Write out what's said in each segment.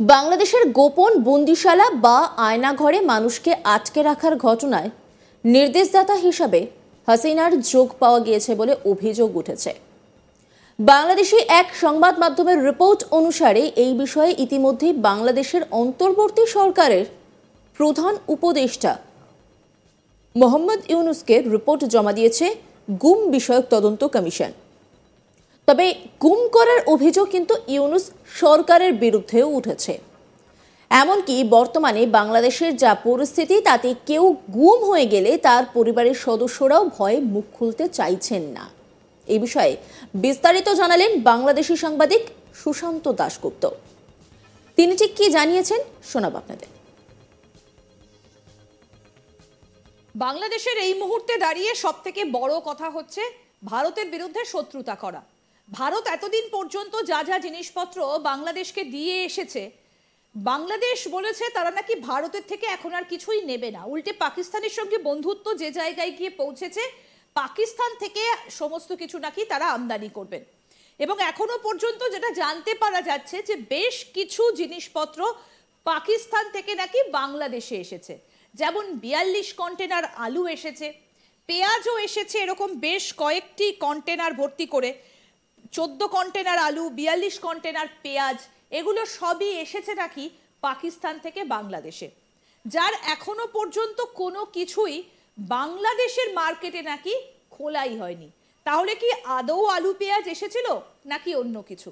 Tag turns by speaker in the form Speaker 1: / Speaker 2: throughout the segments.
Speaker 1: বাংলাদেশের গোপন বন্দিশালা বা আয়নাঘরে মানুষকে আটকে রাখার ঘটনায় নির্দেশদাতা হিসাবে হাসিনার যোগ পাওয়া গিয়েছে বলে অভিযোগ উঠেছে। বাংলাদেশি এক সংবাদ মাধ্যমের রিপোর্ট অনুসারে এই বিষয়ে ইতিমধ্যেই বাংলাদেশের অন্তর্বর্তী সরকারের প্রধান উপদেষ্টা মোহাম্মদ ইউনুসকে রিপোর্ট জমা দিয়েছে গুম বিষয়ক তদন্ত কমিশন। তবে গুম করার অভিযোগ কিন্তু ইউনুস সরকারের বিরুদ্ধেও উঠেছে। এমনকি বর্তমানে বাংলাদেশের যা পরিস্থিতি তাতে কেউ গুম হয়ে গেলে তার পরিবারের সদস্যরাও ভয়ে মুখ খুলতে চাইছেন না। এই বিষয়ে বিস্তারিত জানালেন বাংলাদেশি সাংবাদিক সুশান্ত দাশগুপ্ত। তিনি ঠিক কি জানিয়েছেন শোনাব আপনাদের।
Speaker 2: বাংলাদেশের এই মুহূর্তে দাঁড়িয়ে সবথেকে বড় কথা হচ্ছে ভারতের বিরুদ্ধে শত্রুতা করা। ভারত এতদিন পর্যন্ত যা যা জিনিসপত্র বাংলাদেশকে দিয়ে এসেছে, বাংলাদেশ বলেছে তারা নাকি ভারতের থেকে এখন আর কিছুই নেবে না, উল্টে পাকিস্তানের সঙ্গে বন্ধুত্ব যে জায়গায় গিয়ে পৌঁছেছে, পাকিস্তান থেকে সমস্ত কিছু নাকি তারা আমদানি করবেন। এবং এখনো পর্যন্ত যেটা জানতে পারা যাচ্ছে যে বেশ কিছু জিনিসপত্র পাকিস্তান থেকে নাকি বাংলাদেশে এসেছে, যেমন 42 কন্টেনার আলু এসেছে, পেঁয়াজও এসেছে, এরকম বেশ কয়েকটি কন্টেনার ভর্তি করে 14 কন্টেনার আলু, 42 কন্টেনার পেঁয়াজ, এগুলো সবই এসেছে নাকি পাকিস্তান থেকে বাংলাদেশে, যার এখনো পর্যন্ত কোনো কিছুই বাংলাদেশের মার্কেটে নাকি খোলাই হয়নি। তাহলে কি আদৌ আলু পেঁয়াজ এসেছিল নাকি অন্য কিছু?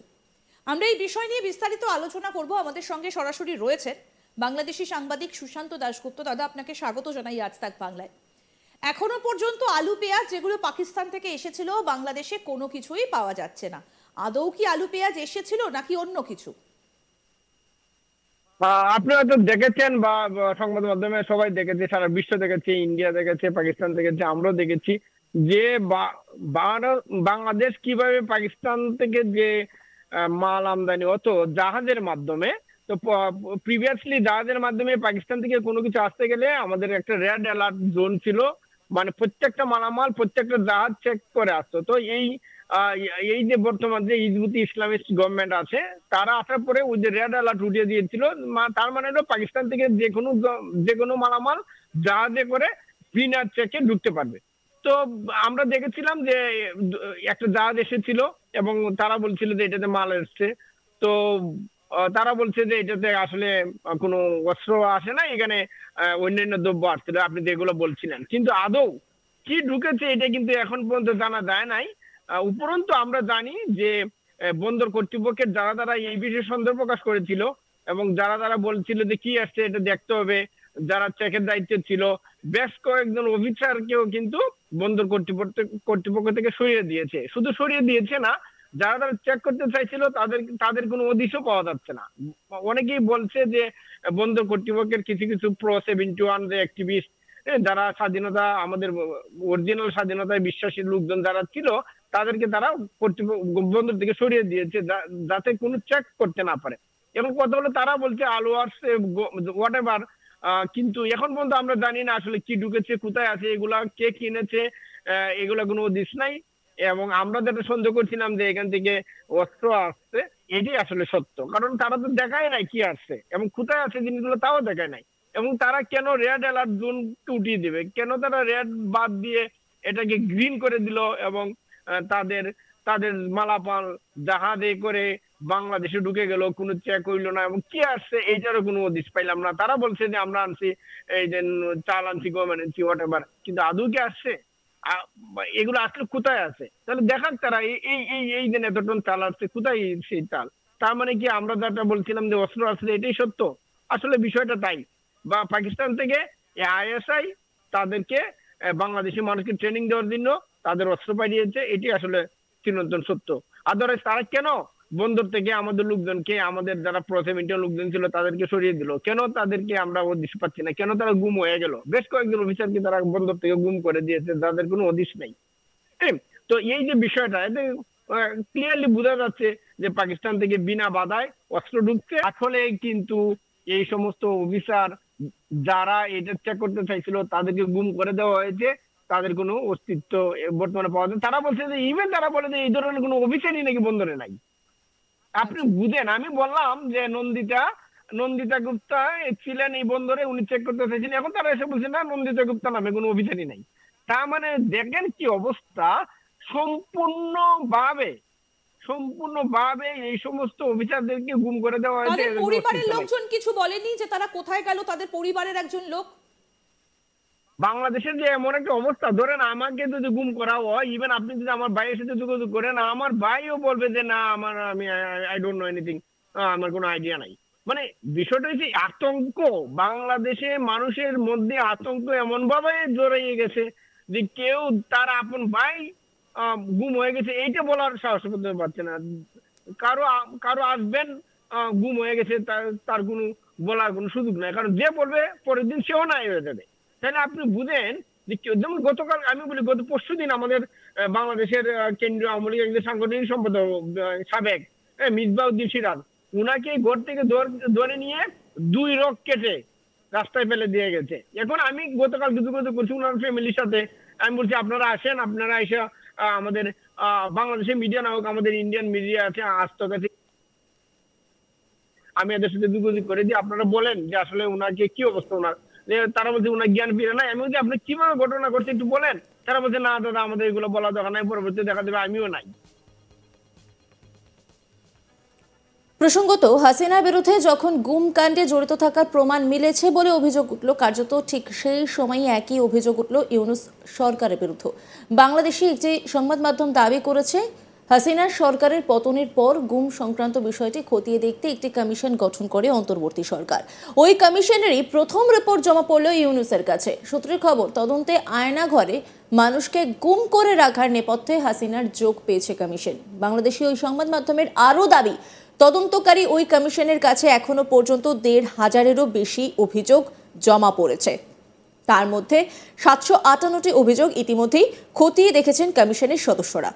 Speaker 2: আমরা এই বিষয় নিয়ে বিস্তারিত আলোচনা করব। আমাদের সঙ্গে সরাসরি রয়েছেন বাংলাদেশি সাংবাদিক সুশান্ত দাশগুপ্ত। দাদা, আপনাকে স্বাগত জানাই আজ তাক বাংলায়। এখনো পর্যন্ত আলু পেঁয়াজ যেগুলো পাকিস্তান থেকে এসেছিল বাংলাদেশে কোনো কিছুই পাওয়া যাচ্ছে না। আদৌ কি আলু পেঁয়াজ এসেছিল নাকি অন্য কিছু?
Speaker 3: আপনি হয়তো দেখেছেন বা সংবাদ মাধ্যমে সবাই দেখেছে, সারা বিশ্ব দেখেছে, ইন্ডিয়া দেখেছে, পাকিস্তান দেখেছে, আমরাও দেখেছি যে বাংলাদেশ কিভাবে পাকিস্তান থেকে যে মাল আমদানি হতো জাহাজের মাধ্যমে, তো প্রিভিয়াসলি জাহাজের মাধ্যমে পাকিস্তান থেকে কোনো কিছু আসতে গেলে আমাদের একটা রেড অ্যালার্ট জোন ছিল, মানে প্রত্যেকটা মালামাল প্রত্যেকটা জাহাজ চেক করে আসতো। তো এই যে বর্তমান যে হিজবুতি ইসলামিস্ট গভর্নমেন্ট আছে, তারা আসার পরে ওই যে রেড অ্যালার্ট উঠিয়ে দিয়েছিল। তার মানে হলো পাকিস্তান থেকে যে কোনো মালামাল জাহাজে করে বিনা চেকে ঢুকতে পারবে। তো আমরা দেখেছিলাম যে একটা জাহাজ এসেছিল এবং তারা বলছিল যে এটাতে মাল এসছে। তো তারা বলছে যে এটাতে আসলে কোনো অস্ত্র আসে না, এখানে অন্যান্য দ্রব্য আসছিল, আপনি যেগুলো বলছিলেন। কিন্তু আদৌ কি ঢুকেছে এটা কিন্তু এখন পর্যন্ত জানা যায় নাই। উপরন্তু আমরা জানি যে বন্দর কর্তৃপক্ষের যারা এই বিষয়ে সন্দেহ প্রকাশ করেছিল এবং যারা বলছিল যে কি আসছে এটা দেখতে হবে, যারা চেকের দায়িত্বে ছিল, বেশ কয়েকজন অফিসারকেও কিন্তু বন্দর কর্তৃপক্ষ থেকে সরিয়ে দিয়েছে। শুধু সরিয়ে দিয়েছে না, যারা চেক করতে চাইছিল তাদের কোনো হদিশও পাওয়া যাচ্ছে না। অনেকেই বলছে যে বন্দর কর্তৃপক্ষের কিছু কিছু Pro-71 যে অ্যাক্টিভিস্ট, যারা স্বাধীনতা, আমাদের অরিজিনাল স্বাধীনতায় বিশ্বাসী লোকজন যারা ছিল, তাদেরকে তারা বন্দর থেকে সরিয়ে দিয়েছে যাতে কোনো চেক করতে না পারে। এবং কথা হলো তারা বলছে আলু আসছে হোয়াট এভার, কিন্তু এখন পর্যন্ত আমরা জানি না আসলে কি ঢুকেছে, কোথায় আছে, এগুলা কে কিনেছে, এগুলা কোনো দিস নাই। এবং আমরা যেটা সন্দেহ করছিলাম যে এখান থেকে অস্ত্র আসছে, এটাই আসলে সত্য, কারণ তারা তো দেখায় নাই কি আসছে এবং কোথায় আছে জিনিসগুলো, তাও দেখায় নাই। এবং তারা কেন রেড অ্যালার্ট জোন উঠিয়ে দিবে, কেন তারা রেড বাদ দিয়ে এটাকে গ্রিন করে দিল এবং তাদের তাদের মালামাল জাহাজে করে বাংলাদেশে ঢুকে গেল, কোনো চেক হইলো না এবং কি আসছে এইটারও কোনো হদিশ পাইলাম না। তারা বলছে যে আমরা আনছি, এই যে চাল আনছি, গম আনছি, হোয়াট এভার, কিন্তু আদৌ কি আসছে, এগুলো আসলে কোথায় আছে? তাহলে দেখাক তারা এই যে এত টন চাল আসছে, কোথায় সেই চাল? তার মানে কি আমরা যেটা বলছিলাম যে অস্ত্র আসলে এটাই সত্য? আসলে বিষয়টা তাই। বা পাকিস্তান থেকে ISI তাদেরকে বাংলাদেশি মানুষকে ট্রেনিং দেওয়ার জন্য তাদের অস্ত্র পাঠিয়েছে, এটি আসলে চিরন্তন সত্য। আদারওয়াইজ তারা কেন বন্দর থেকে আমাদের লোকজনকে, আমাদের যারা Pro-71 লোকজন ছিল তাদেরকে সরিয়ে দিল? কেন তাদেরকে আমরা হদিশ পাচ্ছি না? কেন তারা গুম হয়ে গেল? বেশ কয়েকজন অফিসারকে তারা বন্দর থেকে গুম করে দিয়েছে, যাদের কোনো হদিশ নেই। তো এই যে বিষয়টা, এতে ক্লিয়ারলি বোঝা যাচ্ছে যে পাকিস্তান থেকে বিনা বাধায় অস্ত্র ঢুকছে। আসলে কিন্তু এই সমস্ত অফিসার যারা এটা চেক করতে চাইছিল তাদেরকে গুম করে দেওয়া হয়েছে, তাদের কোনো অস্তিত্ব বর্তমানে পাওয়া যায়। তারা বলছে যে ইভেন তারা বলে যে এই ধরনের কোনো অফিসারই নাকি বন্দরে নাই। আপনি বুঝেন, আমি বললাম যে নন্দিতা নন্দিতা গুপ্তা ছিলেন এই বন্দরে, উনি চেক করতে চাইছেন, এখন তারা এসে বলছে না নন্দিতা গুপ্তা নামে কোনো অভিযানই নাই। তার মানে দেখেন কি অবস্থা, সম্পূর্ণভাবে সম্পূর্ণভাবে এই সমস্ত অফিসারদেরকে গুম করে দেওয়া হয়েছে।
Speaker 2: তাদের
Speaker 3: এদের কোনো
Speaker 2: পরিবারের
Speaker 3: অস্তিত্ব নাই।
Speaker 2: লোকজন কিছু বলেনি যে তারা কোথায় গেল, তাদের পরিবারের একজন লোক?
Speaker 3: বাংলাদেশের যে এমন একটা অবস্থা, ধরেন আমাকে যদি গুম করা হয়, ইভেন আপনি যদি আমার ভাইয়ের সাথে যোগাযোগ করেন, আমার ভাইও বলবে যে না আমি আই ডোন্ট নো এনিথিং, আমার কোনো আইডিয়া নাই। মানে বিষয়টা হচ্ছে আতঙ্ক, বাংলাদেশে মানুষের মধ্যে আতঙ্ক এমন ভাবে জড়িয়ে গেছে যে কেউ তার আপন ভাই গুম হয়ে গেছে এইটা বলার সাহস করতে পারছে না। কারো কারো হাজবেন্ড গুম হয়ে গেছে, তার কোনো বলার কোনো সুযোগ নাই, কারণ যে বলবে পরের দিন সেও নাই হয়ে যাবে। তাহলে আপনি বুঝেন যে যেমন গতকাল আমি বলি, গত পরশুদিন আমাদের বাংলাদেশের কেন্দ্রীয় আওয়ামী লীগের একজন সাংগঠনিক সম্পাদক সাবেক মিসবাউদ্দিন সিরাজ, উনাকে ঘর থেকে ধরে নিয়ে 2 রক কেটে রাস্তায় ফেলে দিয়ে গেছে। এখন আমি গতকাল যোগাযোগ করছি উনার ফ্যামিলির সাথে, আমি বলছি আপনারা আসেন, আপনারা এসে আমাদের বাংলাদেশের মিডিয়া না হোক, আমাদের ইন্ডিয়ান মিডিয়া আছে, আজ তক আছে, আমি এদের সাথে যোগাযোগ করে দিই, আপনারা বলেন যে আসলে উনাকে কি অবস্থা উনার। তারা বলছে উনার জ্ঞান ফিরে নাই। আমি বলছি আপনি কিভাবে ঘটনা ঘটছে একটু বলেন। তারা বলছে না দাদা আমাদের এগুলো বলা দরকার নাই, পরবর্তীতে দেখা দেবে আমিও নাই।
Speaker 1: প্রসঙ্গত, হাসিনার বিরুদ্ধে যখন গুম কাণ্ডে জড়িত থাকার প্রমাণ মিলেছে বলে অভিযোগ উঠল, কার্যত ঠিক সেই সময়ই একই অভিযোগ উঠল ইউনূস সরকারের বিরুদ্ধে। বাংলাদেশি একটি সংবাদ মাধ্যম দাবি করেছে, হাসিনার সরকারের পতনের পর গুম সংক্রান্ত বিষয়টি খতিয়ে দেখতে একটি কমিশন গঠন করে অন্তর্বর্তী সরকার। ওই কমিশনেরই প্রথম রিপোর্ট জমা পড়ল ইউনূসের কাছে। সূত্রের খবর, তদন্তে আয়নাঘরে মানুষকে গুম করে রাখার নেপথ্যে হাসিনার যোগ পেয়েছে কমিশন। বাংলাদেশি ওই সংবাদ মাধ্যমের আরও দাবি, তদন্তকারী ওই কমিশনের কাছে এখনো পর্যন্ত ১৫০০-এরও বেশি অভিযোগ জমা পড়েছে। তার মধ্যে ৭৫৮টি অভিযোগ ইতিমধ্যেই খতিয়ে দেখেছেন কমিশনের সদস্যরা।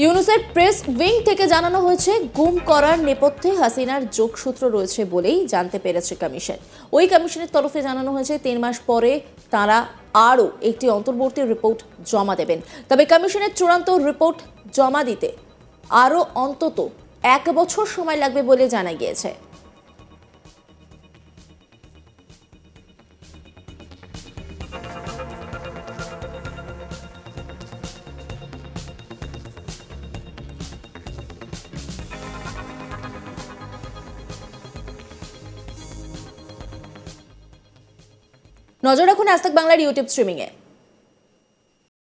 Speaker 1: ইউনূসের প্রেস উইং থেকে জানানো হয়েছে, গুম করার নেপথ্যে হাসিনার যোগসূত্র রয়েছে বলেই জানতে পেরেছে কমিশন। ওই কমিশনের তরফে জানানো হয়েছে ৩ মাস পরে তারা আরও একটি অন্তর্বর্তী রিপোর্ট জমা দেবেন। তবে কমিশনের চূড়ান্ত রিপোর্ট জমা দিতে আরও অন্তত 1 বছর সময় লাগবে বলে জানা গিয়েছে। নজর রাখুন আজ তাক বাংলার ইউটিউব স্ট্রিমিংয়ে।